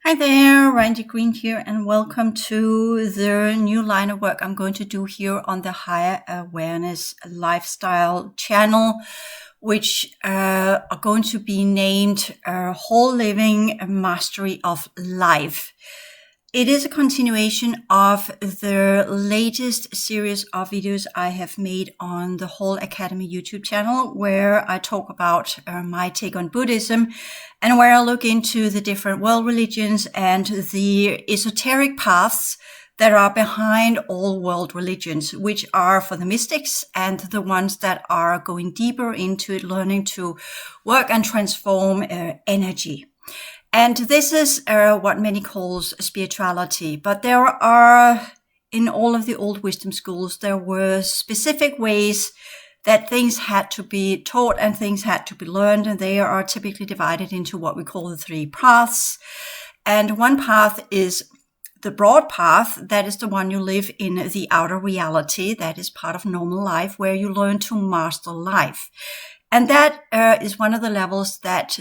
Hi there, Randy Green here, and welcome to the new line of work I'm going to do here on the Higher Awareness Lifestyle channel, which are going to be named HAL Living Mastery of Life. It is a continuation of the latest series of videos I have made on the HAL Academy YouTube channel, where I talk about my take on Buddhism and where I look into the different world religions and the esoteric paths that are behind all world religions, which are for the mystics and the ones that are going deeper into it, learning to work and transform energy. And this is what many calls spirituality. But there are, in all of the old wisdom schools, there were specific ways that things had to be taught and things had to be learned. And they are typically divided into what we call the three paths. And one path is the broad path. That is the one you live in the outer reality. That is part of normal life, where you learn to master life. And that is one of the levels that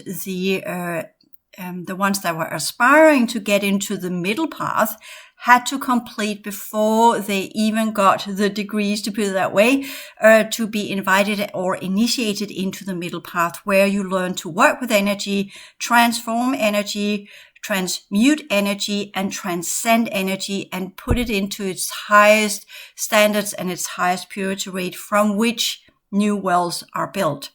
the ones that were aspiring to get into the middle path had to complete before they even got the degrees, to put it that way, to be invited or initiated into the middle path, where you learn to work with energy, transform energy, transmute energy, and transcend energy, and put it into its highest standards and its highest purity rate, from which new worlds are built.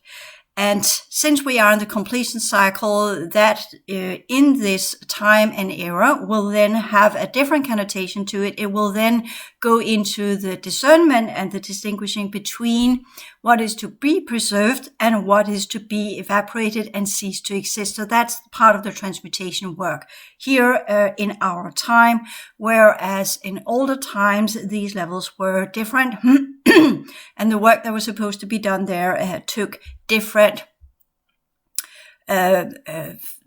And since we are in the completion cycle, that in this time and era will then have a different connotation to it. It will then go into the discernment and the distinguishing between what is to be preserved and what is to be evaporated and cease to exist. So that's part of the transmutation work here in our time, whereas in older times, these levels were different. And the work that was supposed to be done there took different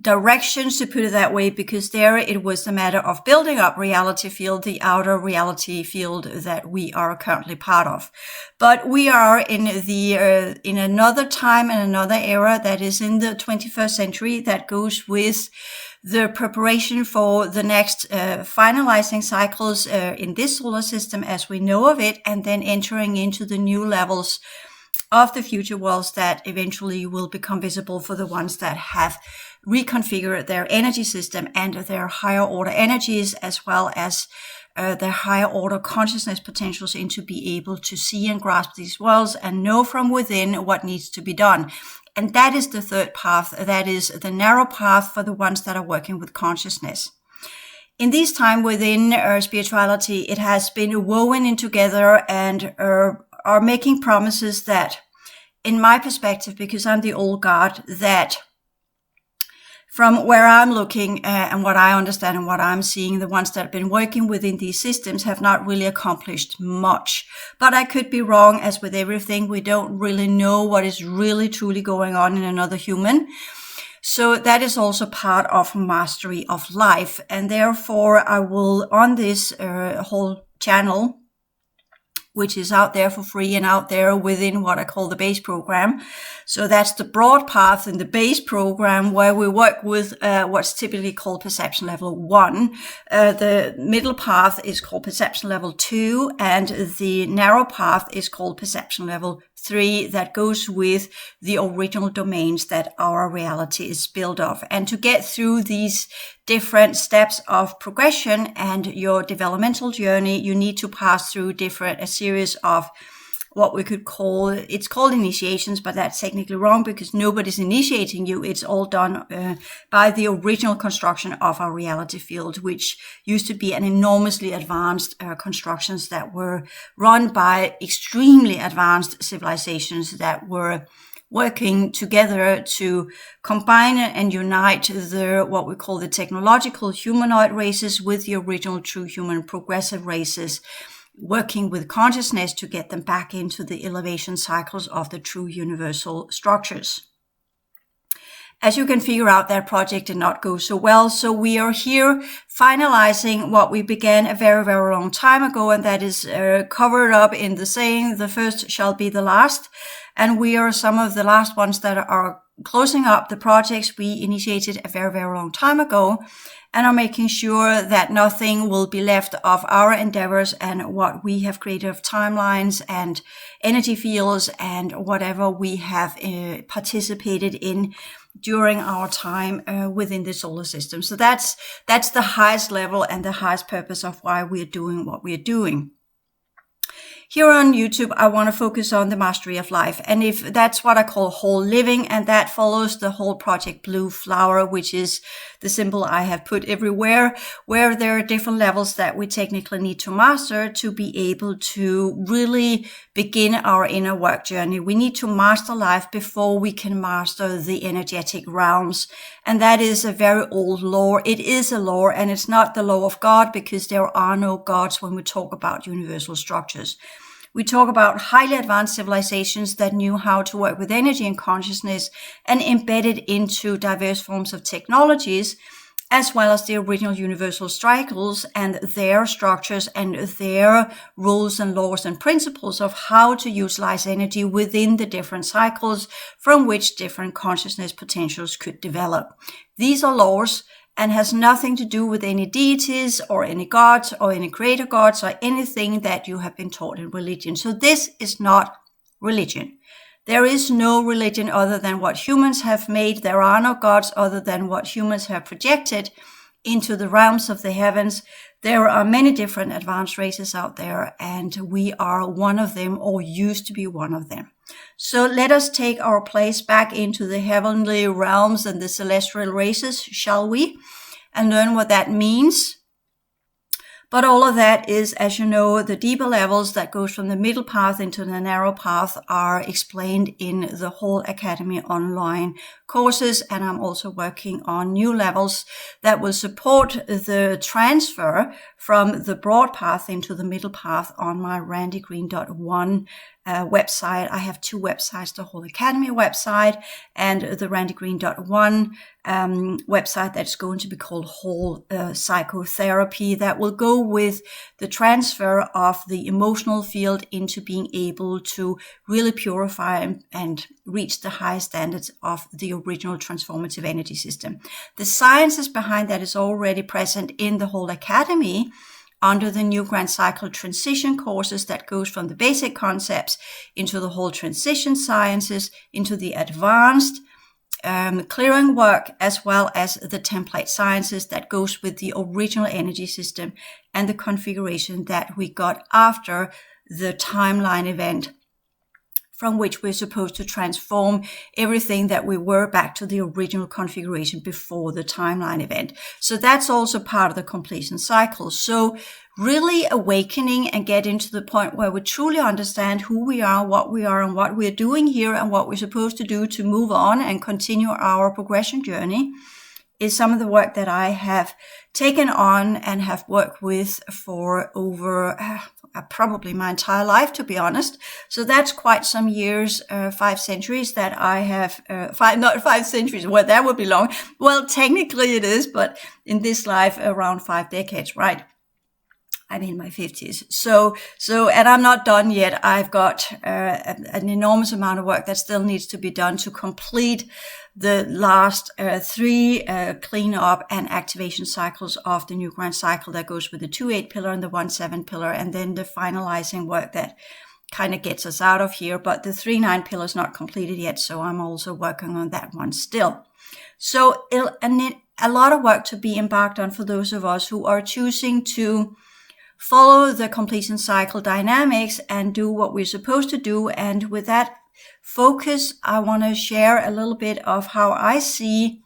directions, to put it that way, because there it was the matter of building up reality field, the outer reality field that we are currently part of. But we are in in another time and another era that is in the 21st century, that goes with the preparation for the next finalizing cycles in this solar system as we know of it, and then entering into the new levels of the future worlds that eventually will become visible for the ones that have reconfigured their energy system and their higher order energies, as well as their higher order consciousness potentials, into be able to see and grasp these worlds and know from within what needs to be done. And that is the third path. That is the narrow path for the ones that are working with consciousness. In this time within spirituality, it has been woven in together and are making promises that, in my perspective, because I'm the old guard, that from where I'm looking and what I understand and what I'm seeing, the ones that have been working within these systems have not really accomplished much. But I could be wrong. As with everything, we don't really know what is really truly going on in another human. So that is also part of mastery of life. And therefore, I will, on this whole channel, which is out there for free and out there within what I call the base program. So that's the broad path in the base program, where we work with what's typically called perception level 1. The middle path is called perception level 2, and the narrow path is called perception level 3, that goes with the original domains that our reality is built of. And to get through these different steps of progression and your developmental journey, you need to pass through a series of what we could call, it's called initiations, but that's technically wrong, because nobody's initiating you. It's all done by the original construction of our reality field, which used to be an enormously advanced constructions that were run by extremely advanced civilizations that were working together to combine and unite what we call the technological humanoid races with the original true human progressive races, working with consciousness to get them back into the elevation cycles of the true universal structures. As you can figure out, that project did not go so well. So we are here finalizing what we began a very, very long time ago, and that is covered up in the saying, the first shall be the last. And we are some of the last ones that are closing up the projects we initiated a very, very long time ago, and are making sure that nothing will be left of our endeavors and what we have created of timelines and energy fields and whatever we have participated in during our time within the solar system. So that's the highest level and the highest purpose of why we're doing what we're doing. Here on YouTube, I want to focus on the mastery of life. And if that's what I call whole living, and that follows the whole Project Blue Flower, which is the symbol I have put everywhere, where there are different levels that we technically need to master to be able to really begin our inner work journey. We need to master life before we can master the energetic realms. And that is a very old law. It is a law, and it's not the law of God, because there are no gods when we talk about universal structures. We talk about highly advanced civilizations that knew how to work with energy and consciousness and embed it into diverse forms of technologies, as well as the original universal cycles and their structures and their rules and laws and principles of how to utilize energy within the different cycles from which different consciousness potentials could develop. These are laws and has nothing to do with any deities or any gods or any creator gods or anything that you have been taught in religion. So this is not religion. There is no religion other than what humans have made. There are no gods other than what humans have projected into the realms of the heavens. There are many different advanced races out there, and we are one of them, or used to be one of them. So let us take our place back into the heavenly realms and the celestial races, shall we? And learn what that means. But all of that is, as you know, the deeper levels that goes from the middle path into the narrow path are explained in the HAL Academy online courses. And I'm also working on new levels that will support the transfer from the broad path into the middle path on my randygreen.one website. I have two websites, the HAL Academy website and the randygreen.one website that's going to be called HAL Psychotherapy, that will go with the transfer of the emotional field into being able to really purify and reach the high standards of the original transformative energy system. The sciences behind that is already present in the HAL Academy under the new grand cycle transition courses that goes from the basic concepts into the whole transition sciences, into the advanced clearing work, as well as the template sciences that goes with the original energy system and the configuration that we got after the timeline event, from which we're supposed to transform everything that we were back to the original configuration before the timeline event. So that's also part of the completion cycle. So really awakening and getting to the point where we truly understand who we are, and what we're doing here and what we're supposed to do to move on and continue our progression journey is some of the work that I have taken on and have worked with for over probably my entire life, to be honest. So that's quite some years, 5 centuries that I have, not 5 centuries, well, that would be long. Well, technically it is, but in this life, around 5 decades, right? I'm in my 50s. So, and I'm not done yet. I've got an enormous amount of work that still needs to be done to complete the last 3 cleanup and activation cycles of the new grand cycle that goes with the 2-8 pillar and the 1-7 pillar, and then the finalizing work that kind of gets us out of here. But the 3-9 pillar is not completed yet, so I'm also working on that one still. So a lot of work to be embarked on for those of us who are choosing to follow the completion cycle dynamics and do what we're supposed to do. And with that focus, I want to share a little bit of how I see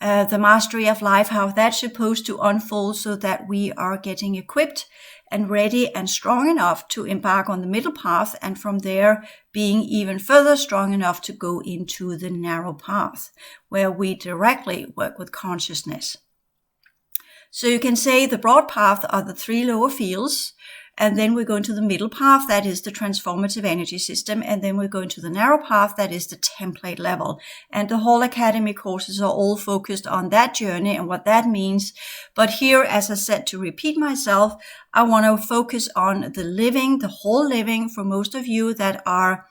the mastery of life, how that's supposed to unfold so that we are getting equipped and ready and strong enough to embark on the middle path, and from there being even further strong enough to go into the narrow path where we directly work with consciousness. So you can say the broad path are the 3 lower fields, and then we're going to the middle path, that is the transformative energy system, and then we're going to the narrow path, that is the template level. And the HAL Academy courses are all focused on that journey and what that means. But here, as I said, to repeat myself, I want to focus on the living, the whole living, for most of you that are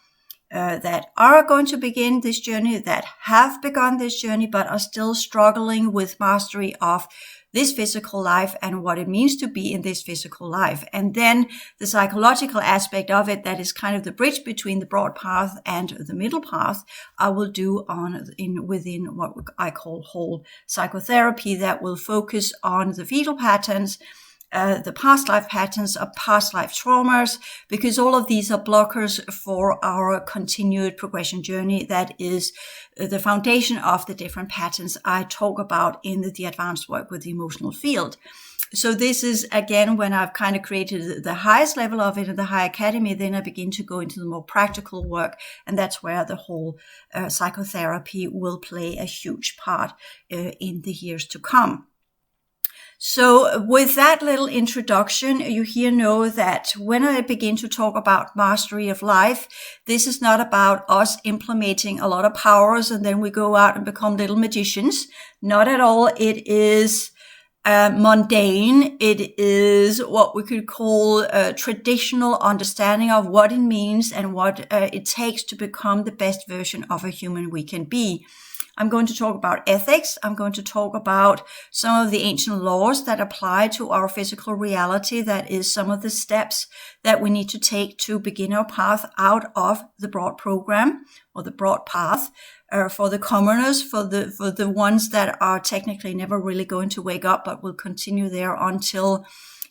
that are going to begin this journey, that have begun this journey, but are still struggling with mastery of this physical life and what it means to be in this physical life. And then the psychological aspect of it, that is kind of the bridge between the broad path and the middle path, I will do within what I call HAL Psychotherapy, that will focus on the fetal patterns, the past life patterns of past life traumas, because all of these are blockers for our continued progression journey. That is the foundation of the different patterns I talk about in the advanced work with the emotional field. So this is, again, when I've kind of created the highest level of it in the HAL Academy, then I begin to go into the more practical work. And that's where the whole psychotherapy will play a huge part in the years to come. So with that little introduction, you here know that when I begin to talk about mastery of life, this is not about us implementing a lot of powers and then we go out and become little magicians. Not at all. It is mundane. It is what we could call a traditional understanding of what it means and what it takes to become the best version of a human we can be. I'm going to talk about ethics. I'm going to talk about some of the ancient laws that apply to our physical reality. That is some of the steps that we need to take to begin our path out of the broad program or the broad path for the commoners, for the ones that are technically never really going to wake up, but will continue there until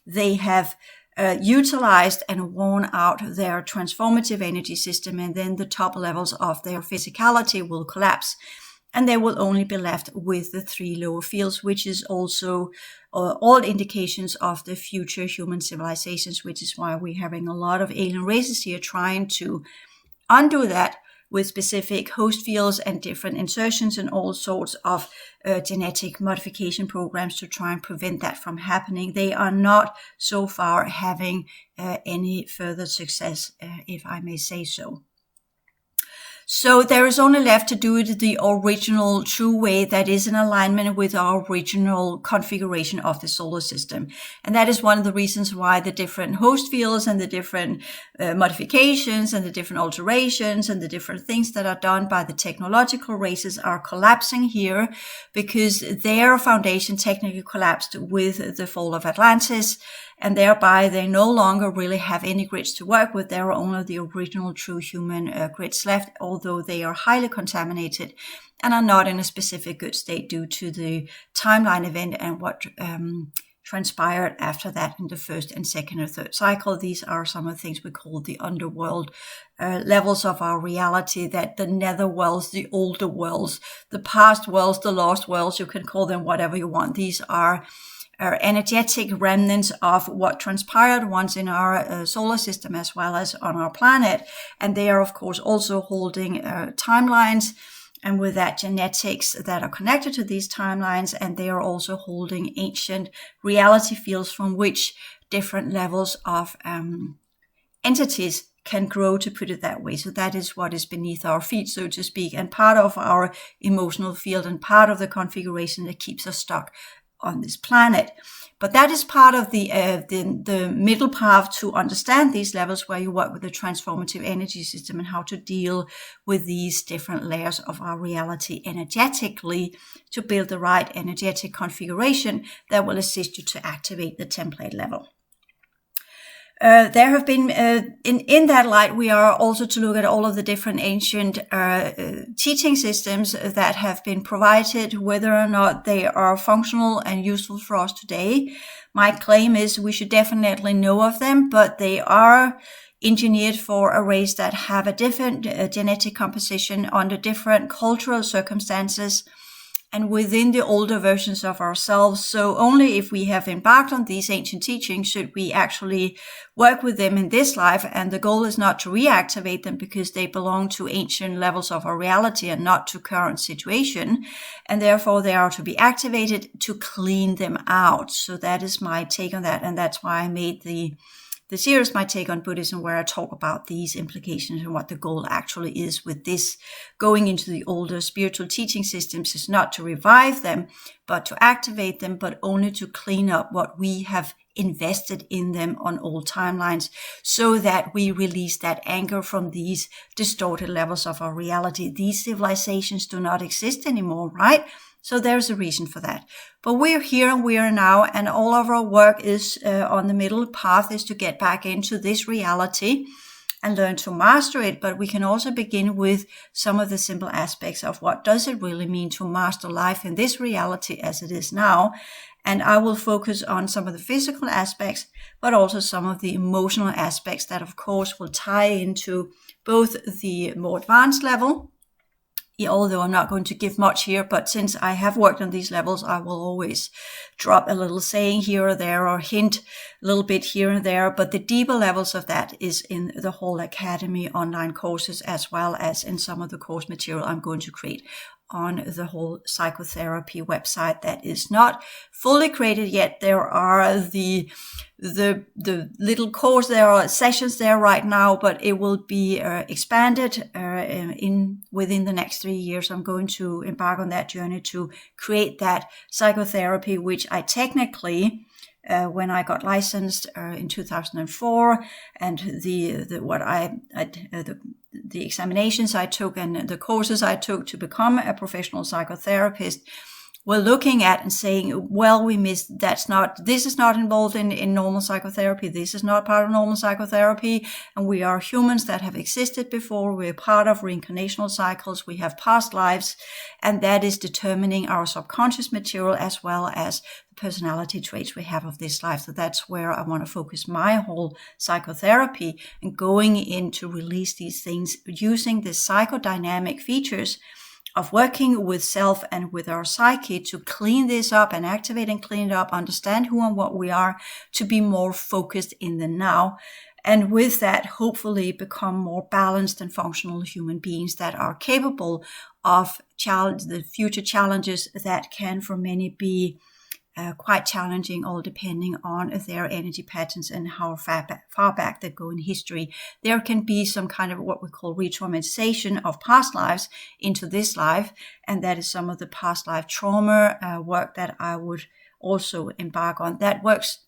they have utilized and worn out their transformative energy system, and then the top levels of their physicality will collapse. And they will only be left with the 3 lower fields, which is also all indications of the future human civilizations, which is why we're having a lot of alien races here trying to undo that with specific host fields and different insertions and all sorts of genetic modification programs to try and prevent that from happening. They are not so far having any further success, if I may say so. So there is only left to do it the original true way, that is in alignment with our original configuration of the solar system. And that is one of the reasons why the different host fields and the different modifications and the different alterations and the different things that are done by the technological races are collapsing here, because their foundation technically collapsed with the fall of Atlantis. And thereby they no longer really have any grids to work with. There are only the original true human grids left, although they are highly contaminated and are not in a specific good state due to the timeline event and what transpired after that in the first and second or third cycle. These are some of the things we call the underworld levels of our reality, that the nether worlds, the older worlds, the past worlds, the lost worlds, you can call them whatever you want. These are energetic remnants of what transpired once in our solar system as well as on our planet. And they are, of course, also holding timelines, and with that genetics that are connected to these timelines. And they are also holding ancient reality fields from which different levels of entities can grow, to put it that way. So that is what is beneath our feet, so to speak, and part of our emotional field and part of the configuration that keeps us stuck on this planet. But that is part of the middle path to understand these levels, where you work with the transformative energy system and how to deal with these different layers of our reality energetically to build the right energetic configuration that will assist you to activate the template level. There have been, in that light, we are also to look at all of the different ancient teaching systems that have been provided, whether or not they are functional and useful for us today. My claim is we should definitely know of them, but they are engineered for a race that have a different genetic composition under different cultural circumstances and within the older versions of ourselves. So only if we have embarked on these ancient teachings should we actually work with them in this life. And the goal is not to reactivate them, because they belong to ancient levels of our reality and not to current situation. And therefore they are to be activated to clean them out. So that is my take on that. And that's why I made the the series My Take on Buddhism, where I talk about these implications and what the goal actually is with this. Going into the older spiritual teaching systems is not to revive them, but to activate them, but only to clean up what we have invested in them on old timelines, so that we release that anger from these distorted levels of our reality. These civilizations do not exist anymore, right? So there's a reason for that. But we're here and we are now, and all of our work is on the middle path is to get back into this reality and learn to master it. But we can also begin with some of the simple aspects of what does it really mean to master life in this reality as it is now. And I will focus on some of the physical aspects, but also some of the emotional aspects that, of course, will tie into both the more advanced level. Yeah, although I'm not going to give much here, but since I have worked on these levels, I will always drop a little saying here or there, or hint a little bit here and there. But the deeper levels of that is in the HAL Academy online courses, as well as in some of the course material I'm going to create on the HAL Psychotherapy website that is not fully created yet. There are the little course, there are sessions there right now, but it will be expanded within the next 3 years. I'm going to embark on that journey to create that psychotherapy, which I technically when I got licensed in 2004, and the examinations I took and the courses I took to become a professional psychotherapist, we're looking at and saying, well, we missed, this is not involved in normal psychotherapy. This is not part of normal psychotherapy. And we are humans that have existed before. We're part of reincarnational cycles. We have past lives, and that is determining our subconscious material as well as the personality traits we have of this life. So that's where I want to focus my whole psychotherapy, and going in to release these things using the psychodynamic features of working with self and with our psyche to clean this up and activate and clean it up, understand who and what we are, to be more focused in the now. And with that, hopefully become more balanced and functional human beings that are capable of the future challenges that can for many be quite challenging, all depending on their energy patterns and how far back they go in history. There can be some kind of what we call re-traumatization of past lives into this life, and that is some of the past life trauma work that I would also embark on. That works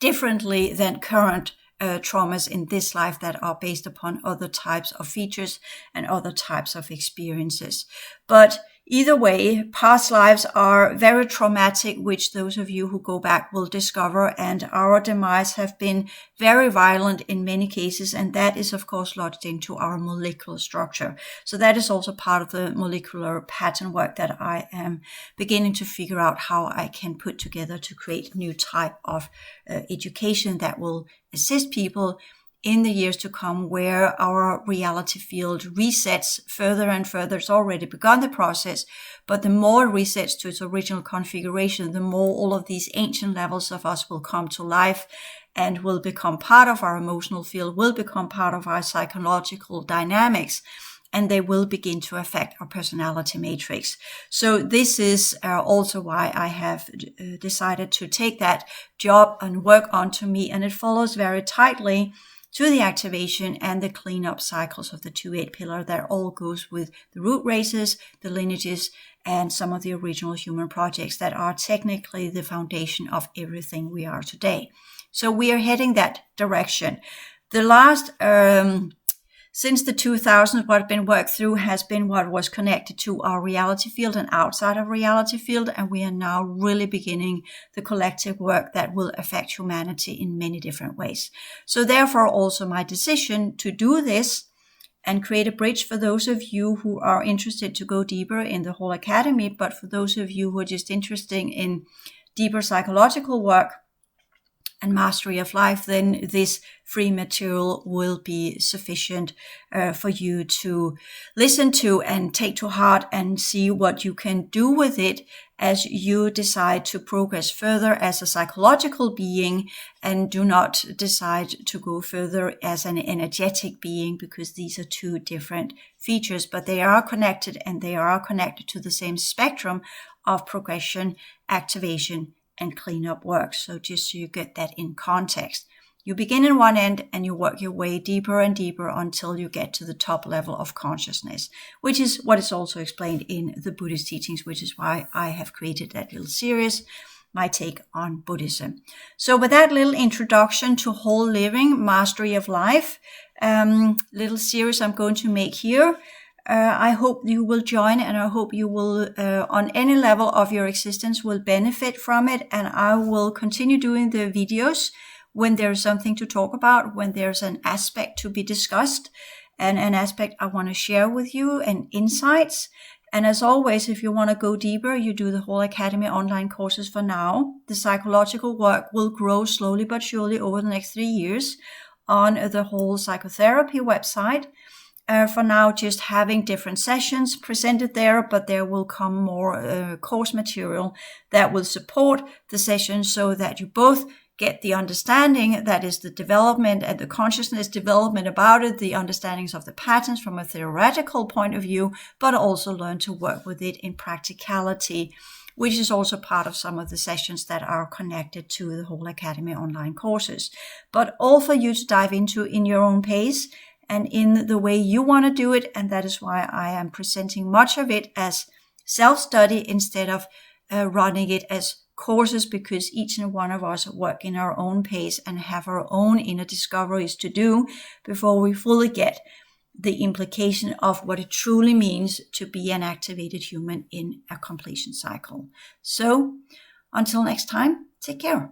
differently than current traumas in this life that are based upon other types of features and other types of experiences. But either way, past lives are very traumatic, which those of you who go back will discover, and our demise have been very violent in many cases, and that is of course lodged into our molecular structure. So that is also part of the molecular pattern work that I am beginning to figure out how I can put together to create a new type of education that will assist people in the years to come, where our reality field resets further and further. It's already begun the process, but the more it resets to its original configuration, the more all of these ancient levels of us will come to life and will become part of our emotional field, will become part of our psychological dynamics, and they will begin to affect our personality matrix. So this is also why I have decided to take that job and work onto me, and it follows very tightly to the activation and the cleanup cycles of the 2-8 pillar that all goes with the root races, the lineages, and some of the original human projects that are technically the foundation of everything we are today. So we are heading that direction. The last since the 2000s, what has been worked through has been what was connected to our reality field and outside of reality field. And we are now really beginning the collective work that will affect humanity in many different ways. So therefore, also my decision to do this and create a bridge for those of you who are interested to go deeper in the HAL Academy, but for those of you who are just interested in deeper psychological work and mastery of life, then this free material will be sufficient for you to listen to and take to heart and see what you can do with it as you decide to progress further as a psychological being, and do not decide to go further as an energetic being, because these are two different features, but they are connected, and they are connected to the same spectrum of progression, activation, and cleanup work. So just so you get that in context. You begin in one end and you work your way deeper and deeper until you get to the top level of consciousness, which is what is also explained in the Buddhist teachings, which is why I have created that little series, my take on Buddhism. So with that little introduction to HAL Living, Mastery of Life, little series I'm going to make here, I hope you will join, and I hope you will, on any level of your existence, will benefit from it. And I will continue doing the videos when there's something to talk about, when there's an aspect to be discussed and an aspect I want to share with you and insights. And as always, if you want to go deeper, you do the HAL Academy online courses for now. The psychological work will grow slowly but surely over the next 3 years on the HAL Psychotherapy website. For now, just having different sessions presented there, but there will come more course material that will support the sessions so that you both get the understanding, that is the development and the consciousness development about it, the understandings of the patterns from a theoretical point of view, but also learn to work with it in practicality, which is also part of some of the sessions that are connected to the HAL Academy online courses. But all for you to dive into in your own pace and in the way you want to do it. And that is why I am presenting much of it as self-study instead of running it as courses, because each and one of us work in our own pace and have our own inner discoveries to do before we fully get the implication of what it truly means to be an activated human in a completion cycle. So until next time, take care.